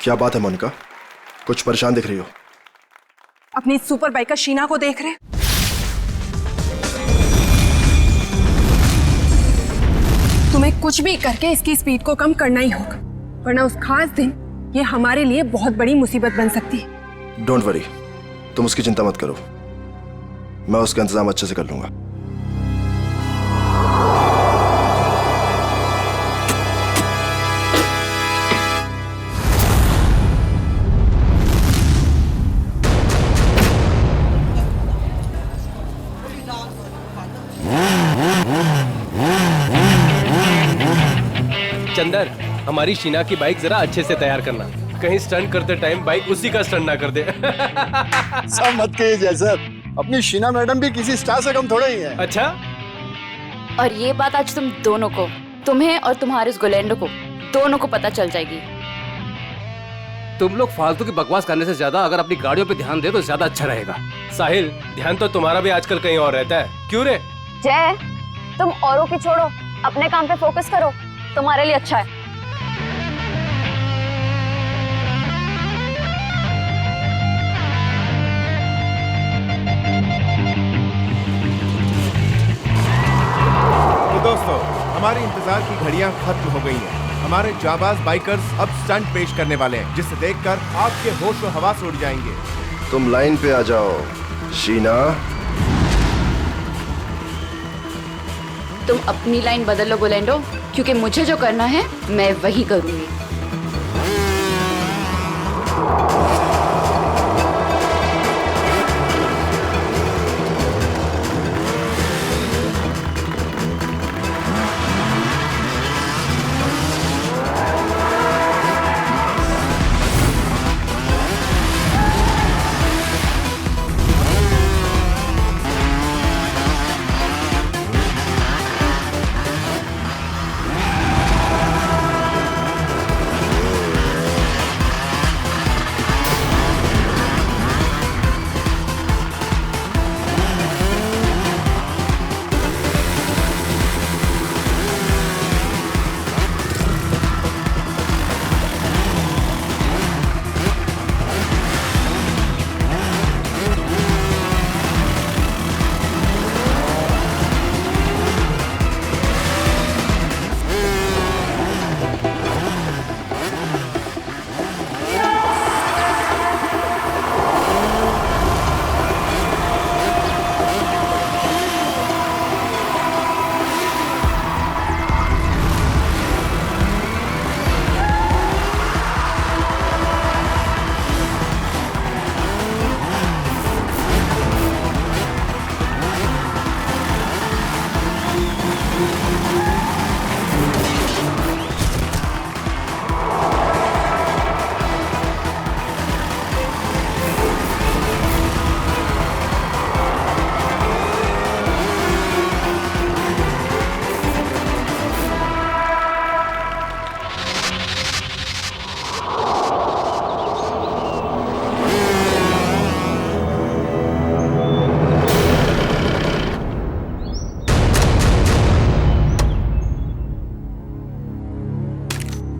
क्या बात है मोनिका, कुछ परेशान दिख रही हो? अपनी सुपर बाइकर शीना को देख रहे? तुम्हें कुछ भी करके इसकी स्पीड को कम करना ही होगा, वरना उस खास दिन ये हमारे लिए बहुत बड़ी मुसीबत बन सकती है। डोंट वरी, तुम उसकी चिंता मत करो, मैं उसका इंतजाम अच्छे से कर लूंगा। चंदर, हमारी शीना की बाइक जरा अच्छे से तैयार करना, कहीं स्टंट करते टाइम बाइक उसी का स्टंट ना कर दे। सब मत कहिए सर, अपनी शीना मैडम भी किसी स्टार से कम थोड़ा ही है। अच्छा, और ये बात आज तुम दोनों को, तुम्हें और तुम्हारे उस गोलेंडो को, दोनों को पता चल जाएगी। तुम लोग फालतू की बकवास करने से ज्यादा अगर अपनी गाड़ियों पे ध्यान दे तो ज्यादा अच्छा रहेगा। साहिल, ध्यान तो तुम्हारा भी आजकल कहीं और रहता है, क्यों रे? जय, तुम औरों की छोड़ो, अपने काम पे फोकस करो, तुम्हारे लिए अच्छा है। तो दोस्तों, हमारी इंतजार की घड़ियां खत्म हो गई हैं। हमारे जाबाज बाइकर्स अब स्टंट पेश करने वाले हैं, जिसे देखकर आपके होश और हवास उड़ जाएंगे। तुम लाइन पे आ जाओ शीना। तुम अपनी लाइन बदल लो गोलेंडो, क्योंकि मुझे जो करना है मैं वही करूंगी।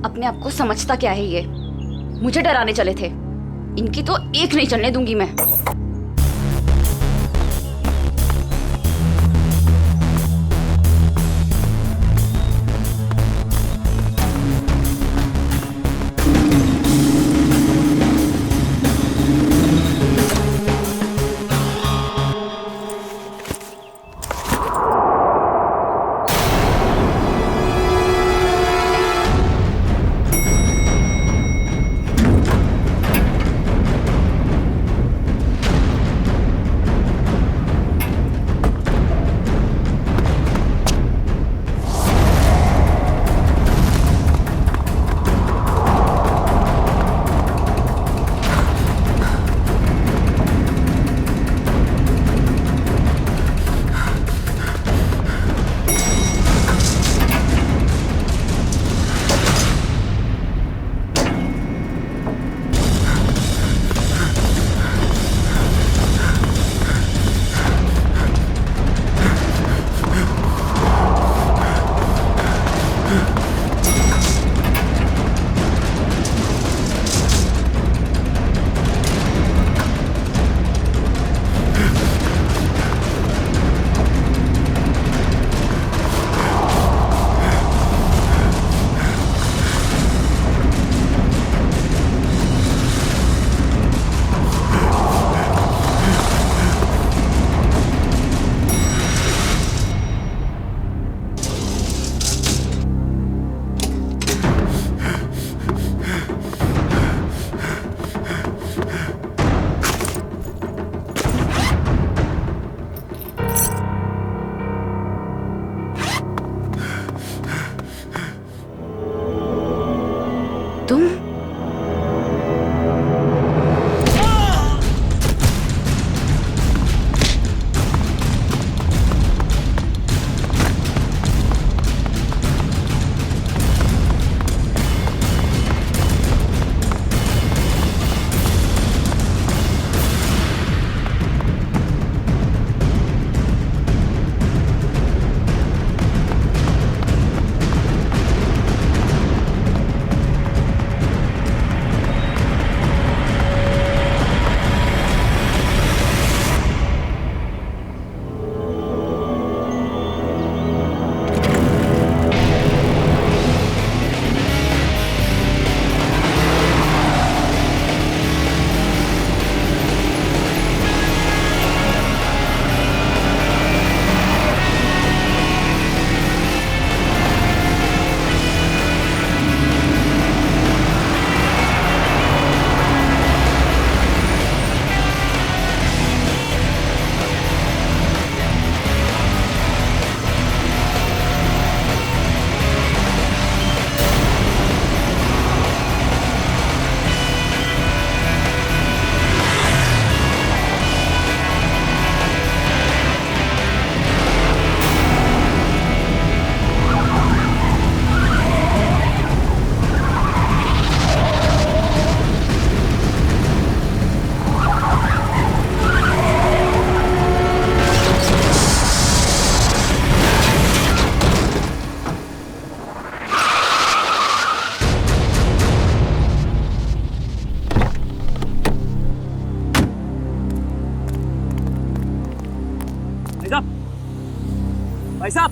अपने आप को समझता क्या है ये? मुझे डराने चले थे, इनकी तो एक नहीं चलने दूंगी मैं। भाई साहब।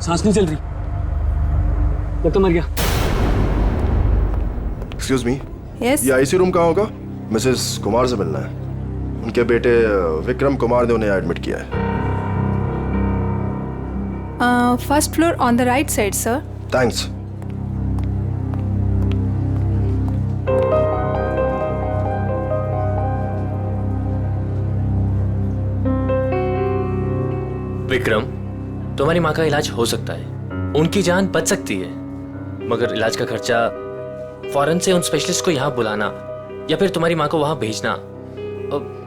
सांस नहीं चल रही, लगता मर गया। एक्सक्यूज मी, यस ये आईसी रूम कहाँ होगा? मिसेस कुमार से मिलना है। उनके बेटे विक्रम कुमार ने उन्हें एडमिट किया है। First floor on the right side sir. Thanks. Vikram, तुम्हारी माँ का इलाज हो सकता है, उनकी जान बच सकती है, मगर इलाज का खर्चा फौरन से उन स्पेशलिस्ट को यहाँ बुलाना या फिर तुम्हारी माँ को वहाँ भेजना, अब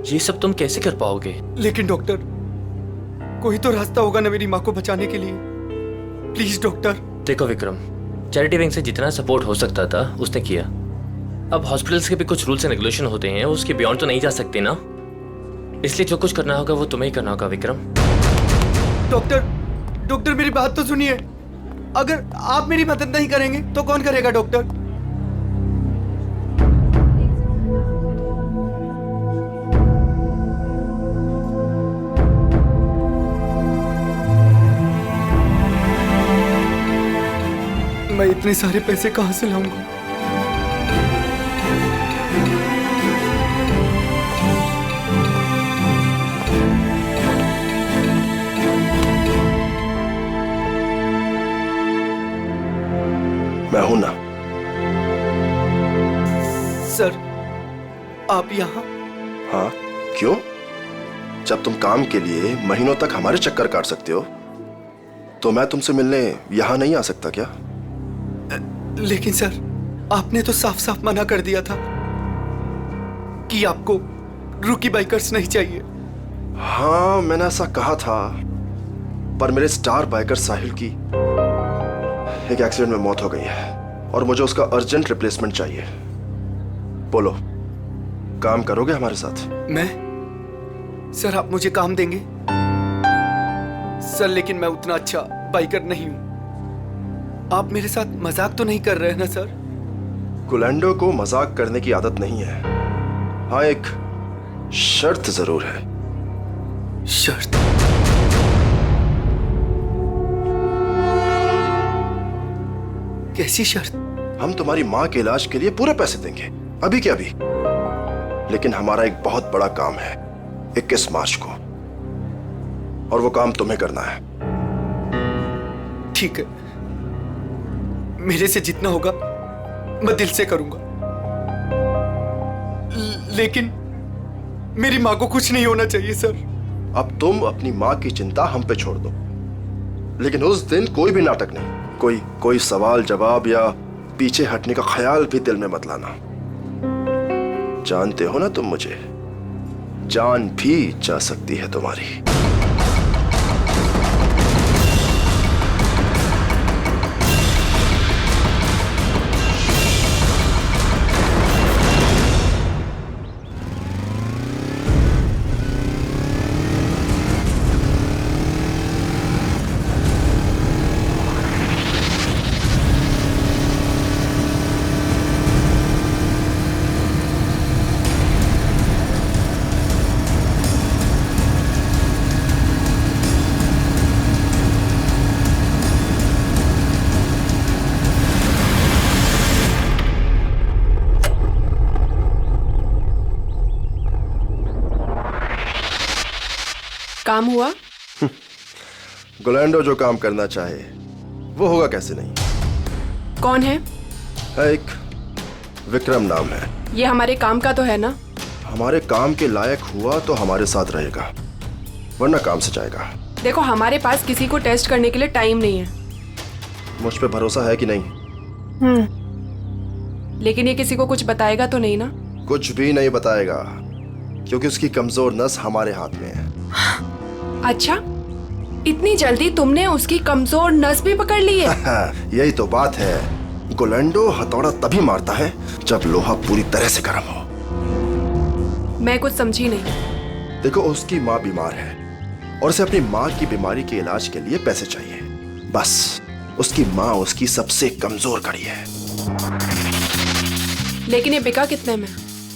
ये सब तुम कैसे कर पाओगे? लेकिन डॉक्टर, कोई तो रास्ता होगा ना मेरी माँ को बचाने के लिए। Please doctor. देखो विक्रम, चैरिटी विंग से जितना सपोर्ट हो सकता था उसने किया। अब हॉस्पिटल्स के भी कुछ रूल्स एंड रेगुलेशन होते हैं, उसके बियॉन्ड तो नहीं जा सकते ना, इसलिए जो कुछ करना होगा वो तुम्हें ही करना होगा विक्रम। डॉक्टर मेरी बात तो सुनिए। अगर आप मेरी मदद नहीं करेंगे तो कौन करेगा डॉक्टर? मैं इतने सारे पैसे कहां से लाऊंगा? मैं हूं ना। सर, आप यहाँ? हाँ, क्यों? जब तुम काम के लिए महीनों तक हमारे चक्कर काट सकते हो, तो मैं तुमसे मिलने यहां नहीं आ सकता क्या? लेकिन सर, आपने तो साफ साफ मना कर दिया था कि आपको रूकी बाइकर्स नहीं चाहिए। हाँ, मैंने ऐसा कहा था, पर मेरे स्टार बाइकर साहिल की एक एक्सीडेंट में मौत हो गई है और मुझे उसका अर्जेंट रिप्लेसमेंट चाहिए। बोलो, काम करोगे हमारे साथ? मैं? सर, आप मुझे काम देंगे? सर, लेकिन मैं उतना अच्छा बाइकर नहीं हूं। आप मेरे साथ मजाक तो नहीं कर रहे हैं ना सर? गुलेंडो को मजाक करने की आदत नहीं है। हाँ, एक शर्त जरूर है। शर्त? कैसी शर्त? हम तुम्हारी माँ के इलाज के लिए पूरे पैसे देंगे, अभी के अभी। लेकिन हमारा एक बहुत बड़ा काम है 21 मार्च को, और वो काम तुम्हें करना है। ठीक है, मेरे से जितना होगा मैं दिल से करूंगा, लेकिन मेरी माँ को कुछ नहीं होना चाहिए सर। अब तुम अपनी माँ की चिंता हम पे छोड़ दो, लेकिन उस दिन कोई भी नाटक नहीं, कोई सवाल जवाब या पीछे हटने का ख्याल भी दिल में मत लाना। जानते हो ना तुम मुझे, जान भी जा सकती है तुम्हारी। काम हुआ? गुलेंडो जो काम करना चाहे वो होगा कैसे नहीं। कौन है? एक विक्रम नाम है। ये हमारे काम का तो है ना? हमारे काम के लायक हुआ तो हमारे साथ रहेगा, वरना काम से जाएगा। देखो, हमारे पास किसी को टेस्ट करने के लिए टाइम नहीं है। मुझ पे भरोसा है कि नहीं? लेकिन ये किसी को कुछ बताएगा तो नहीं ना? कुछ भी नहीं बताएगा, क्योंकि उसकी कमजोर नस हमारे हाथ में है। अच्छा, इतनी जल्दी तुमने उसकी कमजोर नस भी पकड़ ली है? यही तो बात है। गुलेंडो हथौड़ा तभी मारता है जब लोहा पूरी तरह से गर्म हो। मैं कुछ समझी नहीं। देखो, उसकी माँ बीमार है और उसे अपनी माँ की बीमारी के इलाज के लिए पैसे चाहिए। बस उसकी माँ उसकी सबसे कमजोर कड़ी है। लेकिन ये बिका कितने में?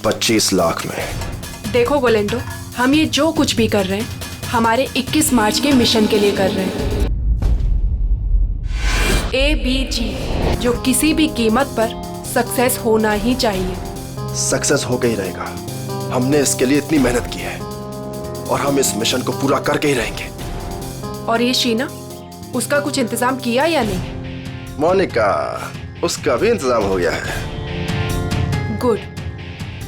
25 लाख में। देखो गोलेंडो, हम ये जो कुछ भी कर रहे हैं हमारे 21 मार्च के मिशन के लिए कर रहे हैं। ABG, जो किसी भी कीमत पर सक्सेस होना ही चाहिए। सक्सेस होकर ही रहेगा। हमने इसके लिए इतनी मेहनत की है और हम इस मिशन को पूरा करके ही रहेंगे। और ये शीना, उसका कुछ इंतजाम किया या नहीं? मोनिका, उसका भी इंतजाम हो गया है। गुड।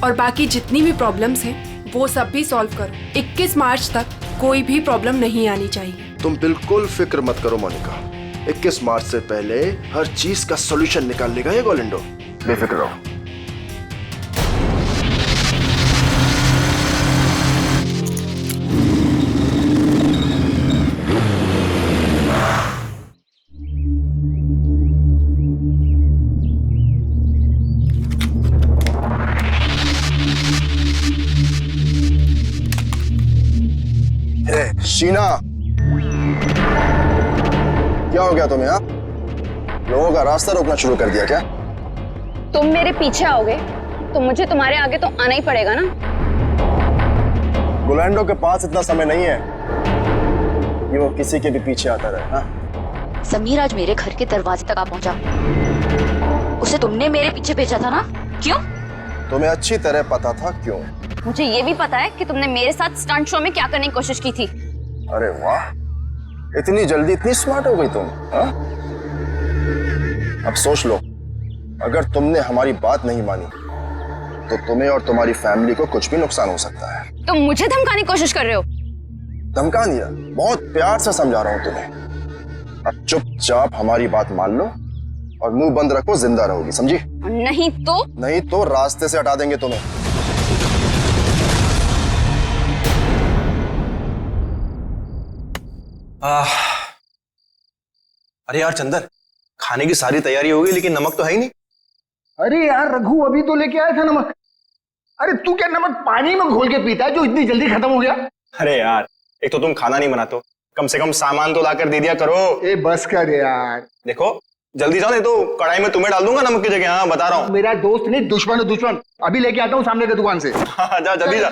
और बाकी जितनी भी प्रॉब्लम्स हैं वो सब भी सॉल्व करो। 21 मार्च तक कोई भी प्रॉब्लम नहीं आनी चाहिए। तुम बिल्कुल फिक्र मत करो मोनिका, 21 मार्च से पहले हर चीज का सॉल्यूशन निकाल लेगा ये गोलेंडो। बेफिक्र रहो। शीना, क्या हो गया तुम्हें? लोगों का रास्ता रोकना शुरू कर दिया क्या? तुम मेरे पीछे आओगे तो मुझे तुम्हारे आगे तो आना ही पड़ेगा ना। गोलेंडो के पास इतना समय नहीं है कि वो किसी के भी पीछे आता रहे। हाँ? समीर आज मेरे घर के दरवाजे तक आ पहुंचा। उसे तुमने मेरे पीछे भेजा था ना? क्यों? तुम्हें अच्छी तरह पता था क्यों। मुझे ये भी पता है कि तुमने मेरे साथ स्टंट शो में क्या करने की कोशिश की थी। अरे वाह, इतनी जल्दी इतनी स्मार्ट हो गई तुम। हाँ? अब सोच लो, अगर तुमने हमारी बात नहीं मानी तो तुम्हें और तुम्हारी फैमिली को कुछ भी नुकसान हो सकता है। तुम मुझे धमकाने की कोशिश कर रहे हो? धमका दिया? बहुत प्यार से समझा रहा हूं तुम्हें। अब चुपचाप हमारी बात मान लो और मुंह बंद रखो, जिंदा रहोगी, समझी? नहीं तो रास्ते से हटा देंगे तुम्हें। अरे यार चंदर, खाने की सारी तैयारी हो गई लेकिन नमक तो है ही नहीं। अरे यार रघु, अभी तो लेके आया था नमक। अरे तू क्या नमक पानी में घोल के पीता है जो इतनी जल्दी खत्म हो गया? अरे यार, एक तो तुम खाना नहीं बनाते हो, कम से कम सामान तो लाकर दे दिया करो। ए बस कर यार। देखो जल्दी जाओ, नहीं तो कढ़ाई में तुम्हें डाल दूंगा नमक की जगह। हाँ बता रहा हूँ। मेरा दोस्त नहीं, दुश्मन है दुश्मन। अभी लेके आता हूँ सामने की दुकान से। हाँ जा जल्दी जा।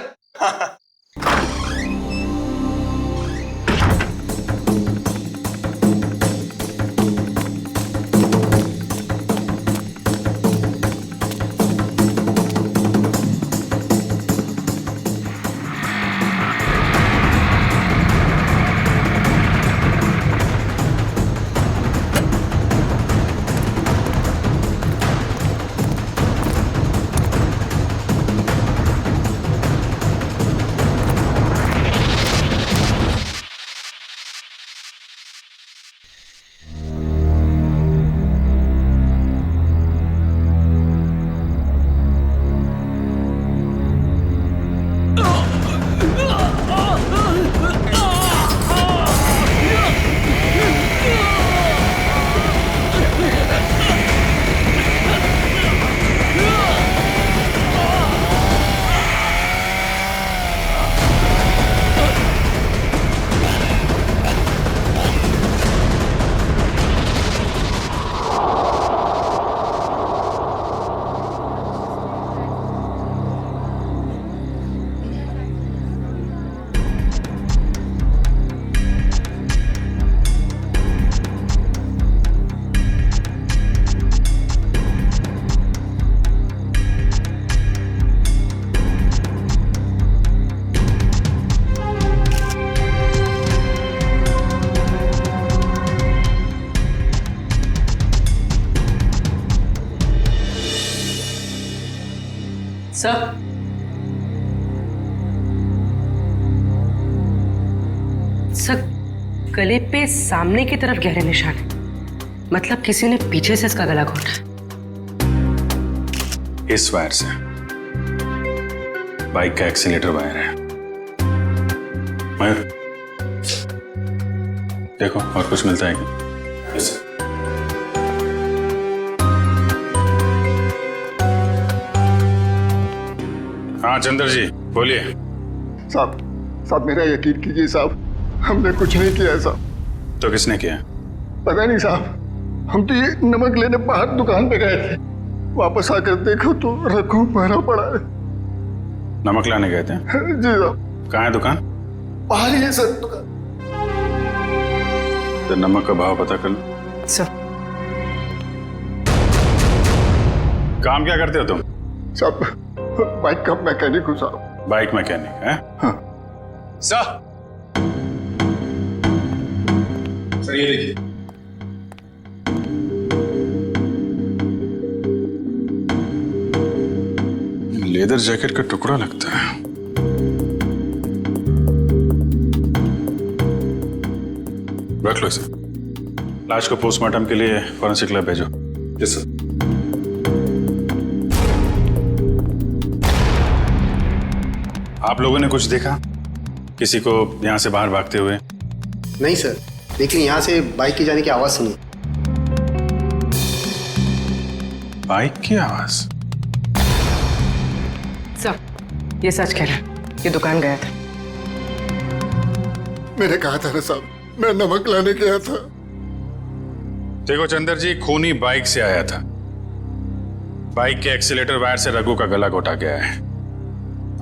सर, गले पे सामने की तरफ गहरे निशान है। मतलब किसी ने पीछे से इसका गला घोटा। इस वायर से बाइक का एक्सीलेटर वायर है। मयूर देखो और कुछ मिलता है क्या? yes, हाँ चंद्र जी बोलिए। साहब साहब मेरा यकीन कीजिए साहब, हमने कुछ नहीं किया साहब। तो किसने किया? पता नहीं साहब, हम तो ये नमक लेने बाहर दुकान पे गए थे, वापस आकर देखो तो रघु मारा पड़ा है। नमक लाने गए थे? जी साहब। कहाँ है दुकान? बाहर ही है सर दुकान। तो नमक का भाव पता कर लो। सर काम क्या करते हो तुम? साहब बाइक का मैकेनिक हूँ साहब। बाइक मैकेनिक है? हाँ। सर ये देखिए, लेदर जैकेट का टुकड़ा लगता है। रख लो इसे। लाश को पोस्टमार्टम के लिए फॉरेंसिक लैब भेजो। Yes sir. आप लोगों ने कुछ देखा? किसी को यहां से बाहर भागते हुए? नहीं सर, लेकिन यहाँ से बाइक की जाने की आवाज सुनी। बाइक की आवाज? सर ये सच कह रहा है, ये दुकान गया था। मैंने कहा था ना साहब, मैं नमक लाने गया था। देखो चंदर जी, खूनी बाइक से आया था। बाइक के एक्सीलेटर वायर से रघु का गला घोटा गया है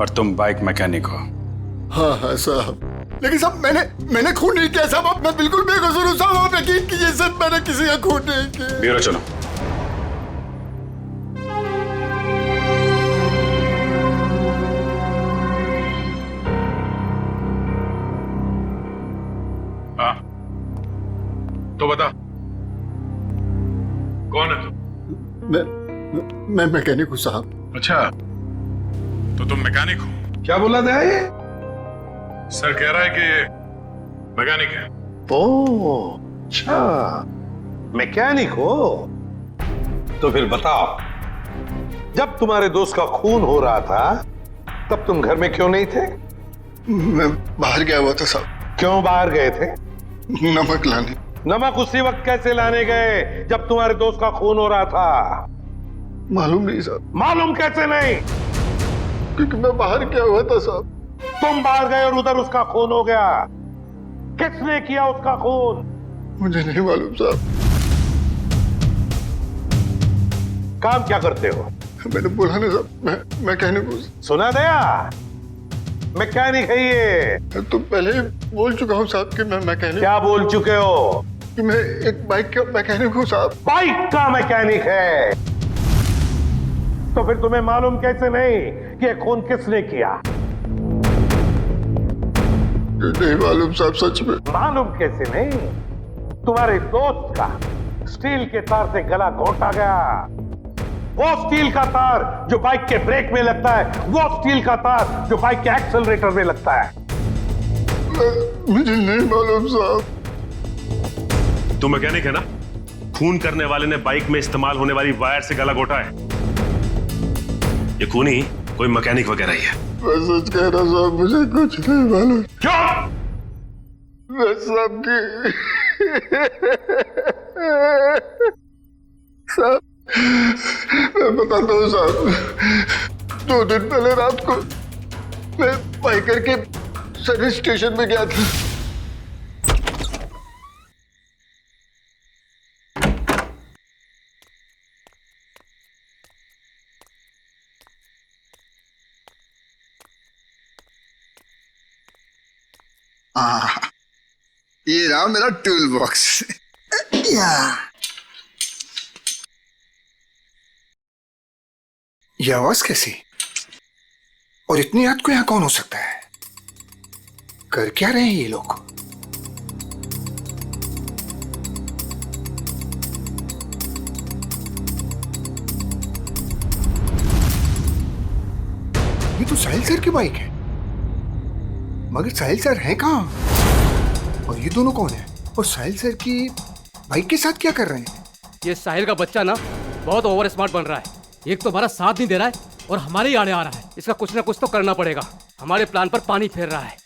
और तुम बाइक मैकेनिक हो। हाँ हाँ साहब, लेकिन साहब मैंने खून नहीं किया साहब, मैं बिल्कुल बेकसूर हूँ साहब, आप यकीन कीजिए सर, मैंने किसी का खून नहीं किया। ब्यूरो चलो। हाँ तो बता, कौन है तू? मैं मैकेनिक हूँ साहब। अच्छा, तो तुम मैकेनिक हो? क्या बोला था ये? सर कह रहा है कि ये मैकेनिक है। ओह अच्छा, मैकेनिक हो? तो फिर बताओ, जब तुम्हारे दोस्त का खून हो रहा था तब तुम घर में क्यों नहीं थे? मैं बाहर गया हुआ था साहब। क्यों बाहर गए थे? नमक लाने। नमक उसी वक्त कैसे लाने गए जब तुम्हारे दोस्त का खून हो रहा था? मालूम नहीं साहब। मालूम कैसे नहीं? क्योंकि मैं बाहर गया हुआ था साहब। तुम बाहर गए और उधर उसका खून हो गया। किसने किया उसका खून? मुझे नहीं मालूम साहब। काम क्या करते हो? मैंने बोला ना साहब, मैं मैकेनिक हूँ। सुना दिया? मैकेनिक है ये। तो पहले ही बोल चुका हूँ साहब कि मैं मैकेनिक। क्या बोल चुके हो? कि मैं एक बाइक का मैकेनिक हूँ साहब। बाइक का मैकेनिक है? तो फिर तुम्हें मालूम कैसे नहीं कि ये खून किसने किया? नहीं मालूम साहब, सच में। मालूम कैसे नहीं? तुम्हारे दोस्त का स्टील के तार से गला घोटा गया। वो स्टील का तार जो बाइक के ब्रेक में लगता है, वो स्टील का तार जो बाइक के एक्सेलरेटर में लगता है। मुझे नहीं मालूम साहब। तू मैकेनिक है ना? खून करने वाले ने बाइक में इस्तेमाल होने वाली वायर से गला घोटा है। ये खूनी कोई मैकेनिक वगैरह ही है। मैं सच कह रहा साहब, मुझे कुछ नहीं मालूम। क्यों? मैं सबकी साहब, मैं बताता हूँ साहब। 2 दिन पहले रात को मैं बाइकर के सर्विस स्टेशन में गया था। ये रहा मेरा टूल बॉक्स। ये आवाज कैसी? और इतनी रात को यहाँ कौन हो सकता है? कर क्या रहे हैं ये लोग? ये तो साहिल सर की बाइक है, मगर साहिल सर है कहाँ? और ये दोनों कौन है? और साहिल सर की बाइक के साथ क्या कर रहे हैं? ये साहिल का बच्चा ना बहुत ओवर स्मार्ट बन रहा है। एक तो हमारा साथ नहीं दे रहा है और हमारे ही आड़े आ रहा है। इसका कुछ ना कुछ तो करना पड़ेगा। हमारे प्लान पर पानी फेर रहा है।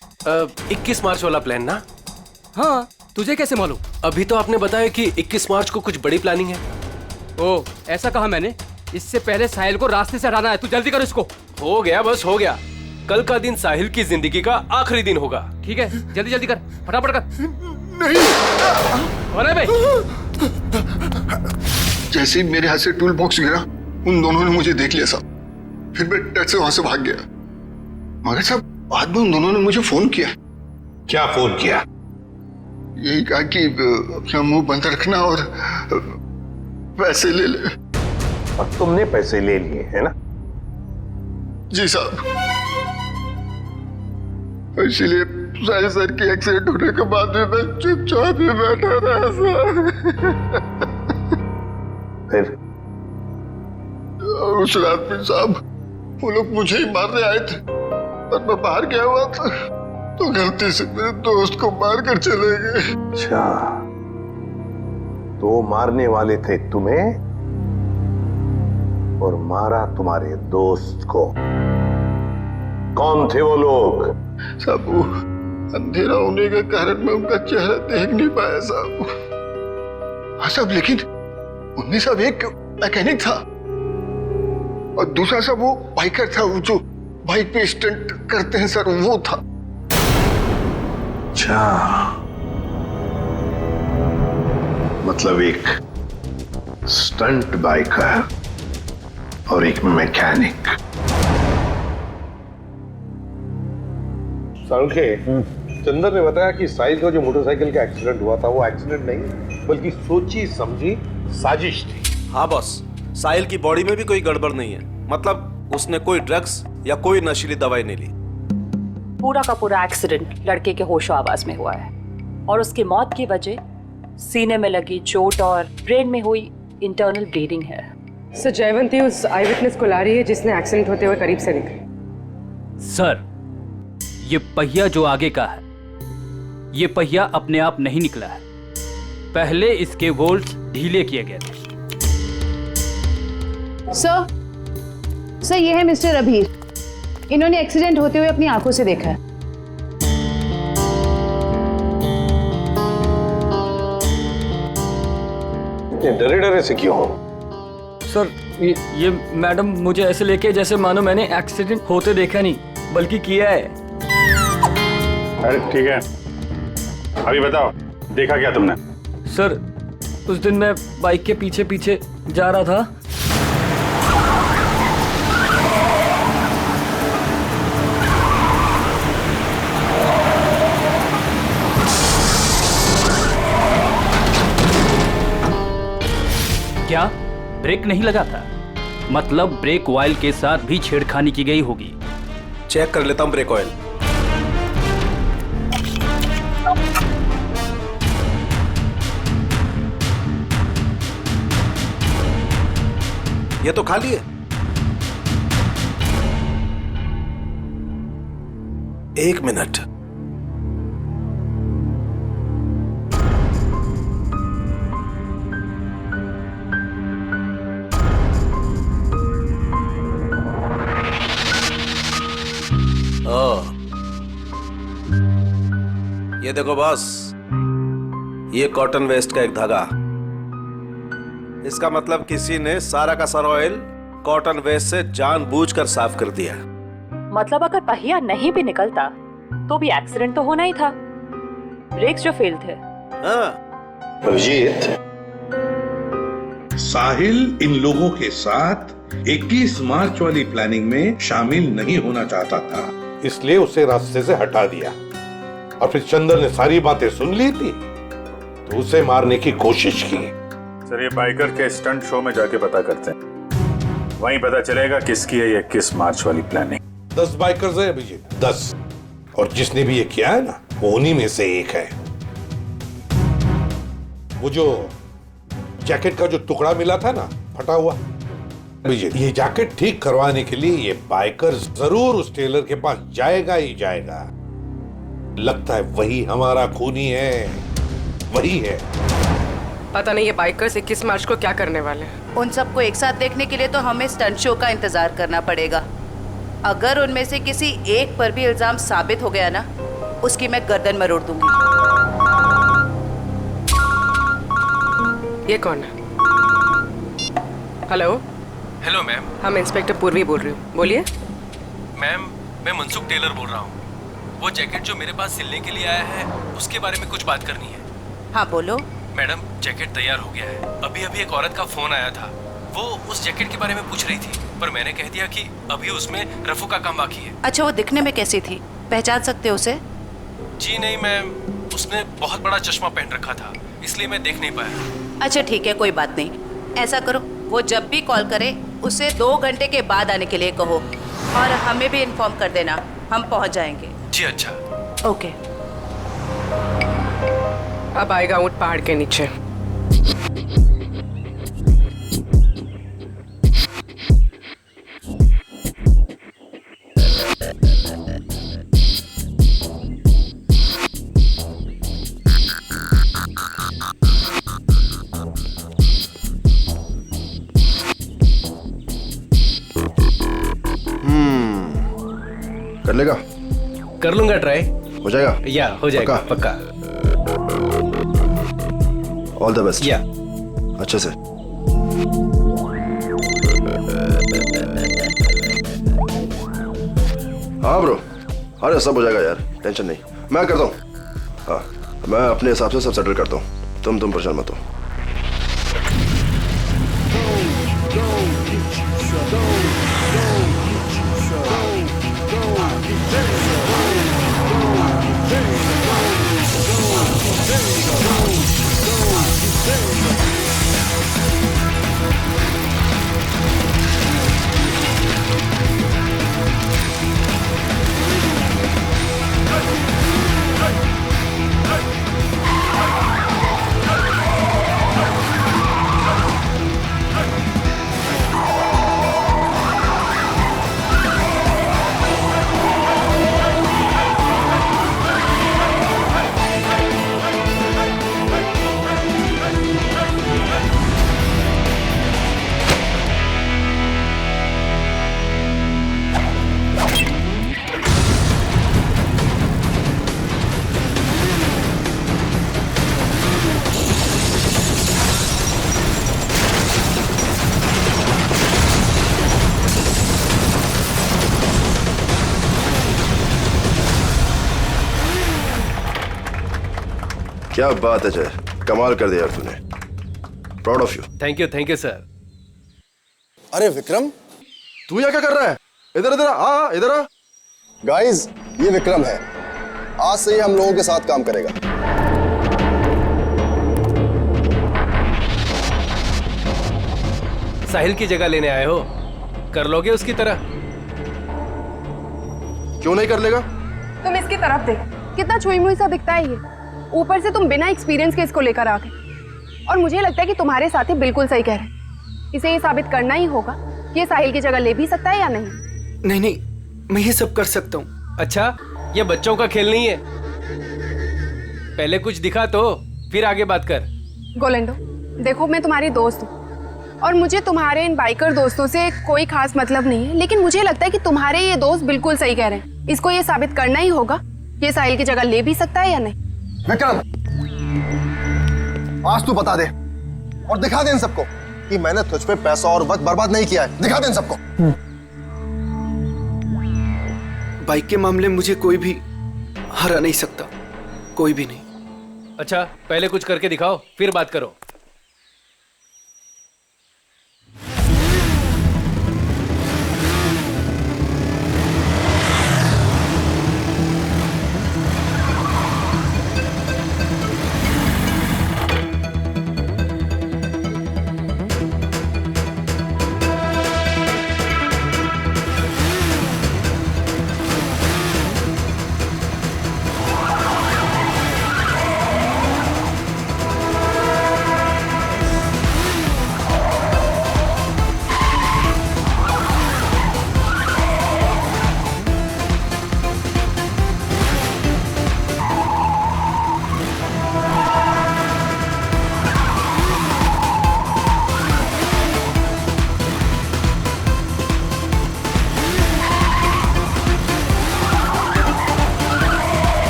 21 मार्च वाला प्लान ना? हाँ, तुझे कैसे मालूम? अभी तो आपने बताया कि 21 मार्च को कुछ बड़ी प्लानिंग है। ओ, ऐसा कहा मैंने। इससे पहले साहिल को रास्ते से हटाना है। तू जल्दी कर इसको। हो गया, बस हो गया। कल का दिन साहिल की जिंदगी का आखिरी दिन होगा। ठीक है, जल्दी जल्दी कर, फटाफट कर। नहीं। कौन है भाई? जैसे ही मेरे हाथ से टूल बॉक्स गिरा, उन दोनों ने मुझे देख लिया साहब। फिर मैं डर से वहां से भाग गया। मगर साहब बाद में उन दोनों ने मुझे फोन किया। क्या फोन किया? यही कहा कि अपना मुंह बंद रखना और पैसे ले ले। और तुमने पैसे ले लिए है ना? जी साहब। इसलिए साहिल सर की एक्सीडेंट होने के बाद भी मैं चुपचाप ही बैठा रहा सर। फिर उस रात में साहब वो लोग मुझे ही मारने आए थे, पर मैं बाहर गया हुआ था तो गलती से मेरे दोस्त को मार कर चले गए। अच्छा, तो मारने वाले थे तुम्हें और मारा तुम्हारे दोस्त को। कौन थे वो लोग? साहब वो अंधेरा होने के कारण मैं उनका चेहरा देख नहीं पाया साहब। हाँ साहब, लेकिन उनमें सब एक मैकेनिक था और दूसरा सब वो बाइकर था, वो जो बाइक पे स्टंट करते हैं सर, वो था। अच्छा, मतलब एक स्टंट बाइकर और एक मैकेनिक। के चंदर ने बताया कि साहिल का जो मोटरसाइकिल का एक्सीडेंट हुआ था वो एक्सीडेंट नहीं बल्कि सोची समझी साजिश थी। हाँ बॉस, साहिल की बॉडी में भी कोई गड़बड़ नहीं है। मतलब उसने कोई ड्रग्स या कोई नशीली दवाई नहीं ली। पूरा का पूरा एक्सीडेंट लड़के के होशो आवाज में हुआ है और उसकी मौत की वजह सीने में लगी चोट और ब्रेन में हुई इंटरनल ब्लीडिंग है। सर जयवंती उस आई विटनेस को ला रही है जिसने एक्सीडेंट होते हुए करीब से देखा। सर, ये पहिया जो आगे का है, ये पहिया अपने आप नहीं निकला है। पहले इसके बोल्ट्स ढीले किए गए थे। सर ये है मिस्टर अभीर। इन्होंने एक्सीडेंट होते हुए अपनी आंखों से देखा है। डरे डरे से क्यों हो? सर ये मैडम मुझे ऐसे लेके जैसे मानो मैंने एक्सीडेंट होते देखा नहीं बल्कि किया है। अरे ठीक है, अभी बताओ देखा क्या तुमने? सर उस दिन मैं बाइक के पीछे पीछे जा रहा था। क्या ब्रेक नहीं लगा था? मतलब ब्रेक ऑयल के साथ भी छेड़खानी की गई होगी। चेक कर लेता हूं ब्रेक ऑयल। ये तो खाली है। एक मिनट, ये देखो बॉस, ये कॉटन वेस्ट का एक धागा। इसका मतलब किसी ने सारा का सारा ऑयल कॉटन वेस्ट से जानबूझकर साफ कर दिया। मतलब अगर पहिया नहीं भी निकलता तो भी एक्सीडेंट तो होना ही था। ब्रेक्स जो फेल थे। अभिजीत, साहिल इन लोगों के साथ 21 मार्च वाली प्लानिंग में शामिल नहीं होना चाहता था, इसलिए उसे रास्ते से हटा दिया और फिर चंदर ने सारी बातें सुन ली थी तो उसे मारने की कोशिश की। सर ये बाइकर के स्टंट शो में जाके पता करते हैं, वहीं पता चलेगा किसकी है ये 21 मार्च वाली प्लानिंग। 10 बाइकर्स है अभिजीत, 10, और जिसने भी ये किया है ना वो उन्हीं में से एक है। वो जो जैकेट का जो टुकड़ा मिला था ना फटा हुआ, अभिजीत ये जैकेट ठीक करवाने के लिए ये बाइकर जरूर उस टेलर के पास जाएगा ही जाएगा। लगता है वही हमारा खूनी है, वही है। पता नहीं ये बाइकर्स 21 मार्च को क्या करने वाले हैं। उन सबको एक साथ देखने के लिए तो हमें स्टंट शो का इंतजार करना पड़ेगा। अगर उनमें से किसी एक पर भी इल्जाम साबित हो गया ना, उसकी मैं गर्दन मरोड़ दूंगी। ये कौन है? हेलो। Hello ma'am. हम इंस्पेक्टर पूर्वी बोल रही हूँ, बोलिए। मैम मैं मनसुख टेलर बोल रहा हूँ। वो जैकेट जो मेरे पास सिलने के लिए आया है उसके बारे में कुछ बात करनी है। हाँ बोलो। मैडम, जैकेट तैयार हो गया है। अभी अभी एक औरत का फोन आया था, वो उस जैकेट के बारे में पूछ रही थी, पर मैंने कह दिया कि अभी उसमें रफू का काम बाकी है। अच्छा, वो दिखने में कैसी थी, पहचान सकते हो उसे? जी नहीं मैम, उसने बहुत बड़ा चश्मा पहन रखा था, इसलिए मैं देख नहीं पाया। अच्छा ठीक है, कोई बात नहीं। ऐसा करो, वो जब भी कॉल करे उसे 2 घंटे के बाद आने के लिए कहो और हमें भी इन्फॉर्म कर देना, हम पहुंच जाएंगे। जी अच्छा। ओके। अब आएगा ऊंट पहाड़ के नीचे। कर लेगा? कर लूंगा ट्राई। हो जाएगा? या हो जाएगा पक्का। All the best. या अच्छे से। हाँ ब्रो, अरे सब हो जाएगा यार, टेंशन नहीं, मैं करता हूँ। हाँ, मैं अपने हिसाब से सब सेटल करता हूँ, तुम परेशान मत हो। क्या बात है जय, कमाल कर दिया यार तूने, proud of you. Thank you sir. अरे विक्रम, तू यहाँ क्या कर रहा है? इधर इधर आ, इधर आ। गाइस, ये विक्रम है, आज से ये हम लोगों के साथ काम करेगा। साहिल की जगह लेने आए हो, कर लोगे उसकी तरह? क्यों नहीं कर लेगा? तुम इसकी तरफ देख, कितना छुई मुई सा दिखता है ये। ऊपर से तुम बिना एक्सपीरियंस के इसको लेकर आ गए, और मुझे लगता है कि तुम्हारे साथी बिल्कुल सही कह रहे हैं। इसे ये साबित करना ही होगा कि ये साहिल की जगह ले भी सकता है या नहीं। नहीं नहीं, मैं ये सब कर सकता हूँ। अच्छा, ये बच्चों का खेल नहीं है, पहले कुछ दिखा तो फिर आगे बात कर। गोलेंडो, देखो मैं तुम्हारी दोस्त हूँ और मुझे तुम्हारे इन बाइकर दोस्तों से कोई खास मतलब नहीं है, लेकिन मुझे लगता है कि तुम्हारे ये दोस्त बिल्कुल सही कह रहे हैं। इसको ये साबित करना ही होगा कि ये साहिल की जगह ले भी सकता है या नहीं। विक्रम, आज तू बता दे और दिखा दे इन सबको कि मैंने तुझ पे पैसा और वक्त बर्बाद नहीं किया है। दिखा दे इन सबको। बाइक के मामले में मुझे कोई भी हरा नहीं सकता, कोई भी नहीं। अच्छा, पहले कुछ करके दिखाओ फिर बात करो।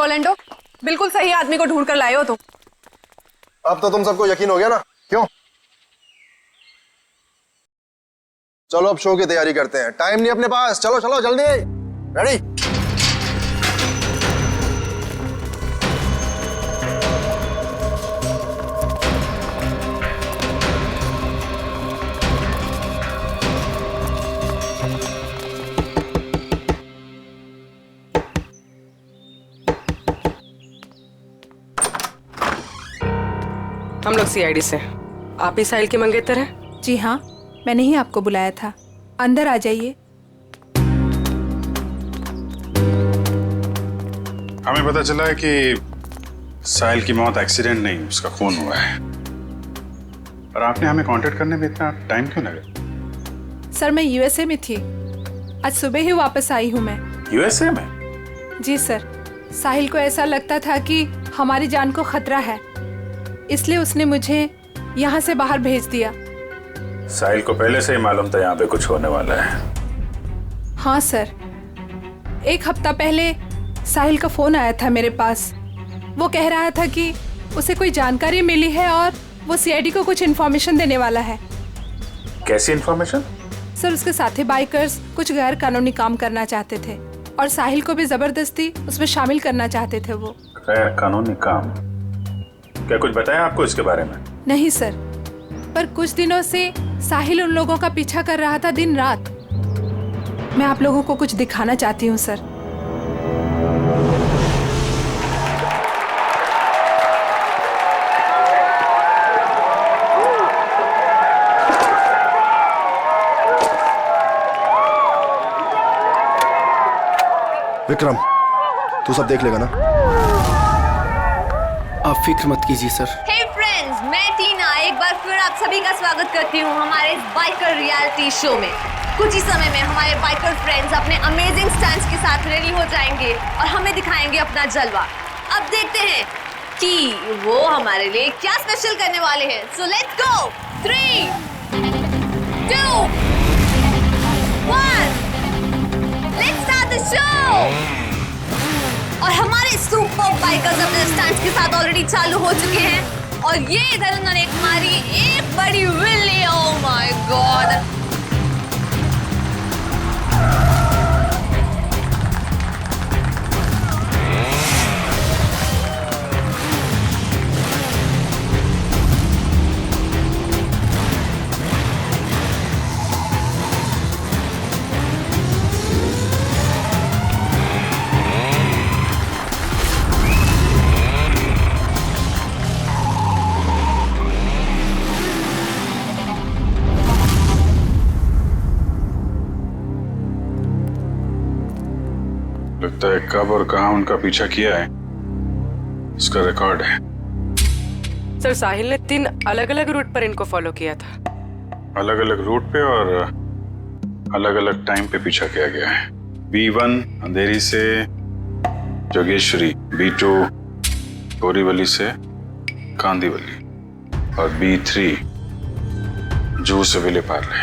ऑर्लैंडो, बिल्कुल सही आदमी को ढूंढ कर लाए हो तुम। अब तो तुम सबको यकीन हो गया ना, क्यों? चलो अब शो की तैयारी करते हैं, टाइम नहीं अपने पास। चलो चलो जल्दी, रेडी? हम लोग सीआईडी से। आप ही साहिल के मंगेतर हैं? जी हाँ, मैंने ही आपको बुलाया था। अंदर आ जाइए। हमें पता चला है कि साहिल की मौत एक्सीडेंट नहीं, उसका खून हुआ है। और आपने हमें कांटेक्ट करने में इतना टाइम क्यों लगा? सर मैं यूएसए में थी, आज सुबह ही वापस आई हूँ मैं। यूएसए में? जी सर, साहिल को ऐसा लगता था कि हमारी जान को खतरा है, इसलिए उसने मुझे यहाँ से बाहर भेज दिया। साहिल को पहले से ही मालूम था यहाँ पे कुछ होने वाला है? हाँ सर, 1 हफ्ता पहले साहिल का फोन आया था मेरे पास। वो कह रहा था कि उसे कोई जानकारी मिली है और वो सीआईडी को कुछ इन्फॉर्मेशन देने वाला है। कैसी इन्फॉर्मेशन? सर उसके साथी बाइकर्स कुछ गैर कानूनी काम करना चाहते थे और साहिल को भी जबरदस्ती उसमें शामिल करना चाहते थे। वो गैर कानूनी काम? क्या कुछ बताया आपको इसके बारे में? नहीं सर, पर कुछ दिनों से साहिल उन लोगों का पीछा कर रहा था दिन रात। मैं आप लोगों को कुछ दिखाना चाहती हूँ सर। विक्रम, तू सब देख लेगा ना? आप फिक्र मत कीजिए सर। हे फ्रेंड्स, मैं टीना एक बार फिर आप सभी का स्वागत करती हूँ हमारे इस बाइकर रियलिटी शो में। कुछ ही समय में हमारे बाइकर फ्रेंड्स अपने अमेजिंग स्टंट्स के साथ रेडी हो जाएंगे और हमें दिखाएंगे अपना जलवा। अब देखते हैं कि वो हमारे लिए क्या स्पेशल करने वाले हैं। So let's go. 3, 2, 1, let's start the show. और हमारे सुपर बाइकर्स अपने स्टंट्स के साथ ऑलरेडी चालू हो चुके हैं और ये इधर उन्होंने मारी एक बड़ी विल्ली। Oh my God! लगता है कब और कहां उनका पीछा किया है इसका रिकॉर्ड है। सर साहिल ने 3 अलग अलग रूट पर इनको फॉलो किया था। अलग अलग रूट पे और अलग अलग टाइम पे पीछा किया गया है। B1 अंधेरी से जोगेश्वरी, B2 बोरीवली से कांदीवली और B3 जूह से Vile Parle.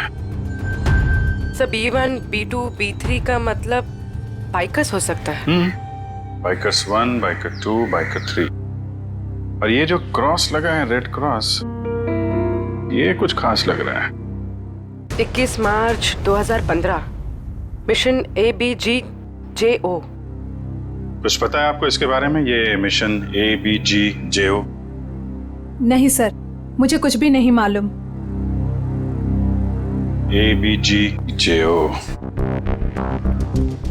Sir B1, B2, B3 का मतलब बाइकर्स हो सकता है। Bikers 1, biker 2, biker 3। और ये जो क्रॉस लगा है, रेड क्रॉस, ये कुछ खास लग रहा है। 21 मार्च 2015, मिशन ABGJO। कुछ पता है आपको इसके बारे में, ये मिशन ABGJO? नहीं सर, मुझे कुछ भी नहीं मालूम। ABGJO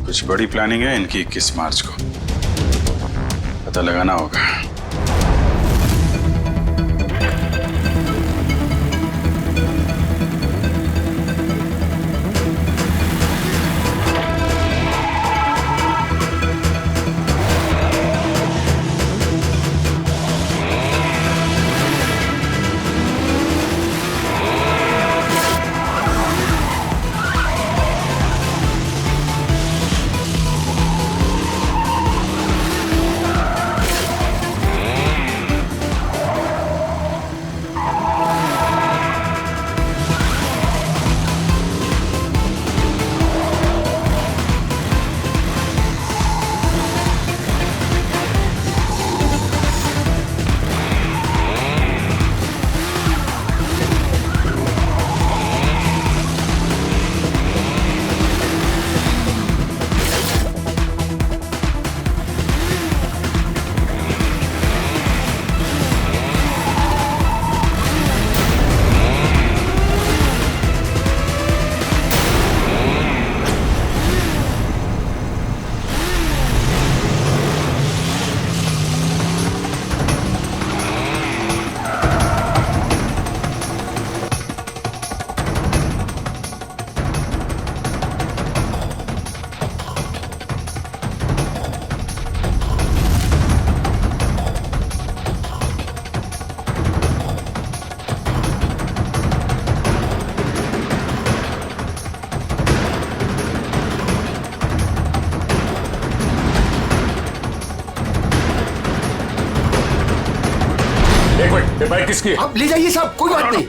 कुछ बड़ी प्लानिंग है इनकी। 21 मार्च को पता लगाना होगा। एक मिनट, ये बाइक किसकी है? आप ले जाइए साहब, कोई बात नहीं।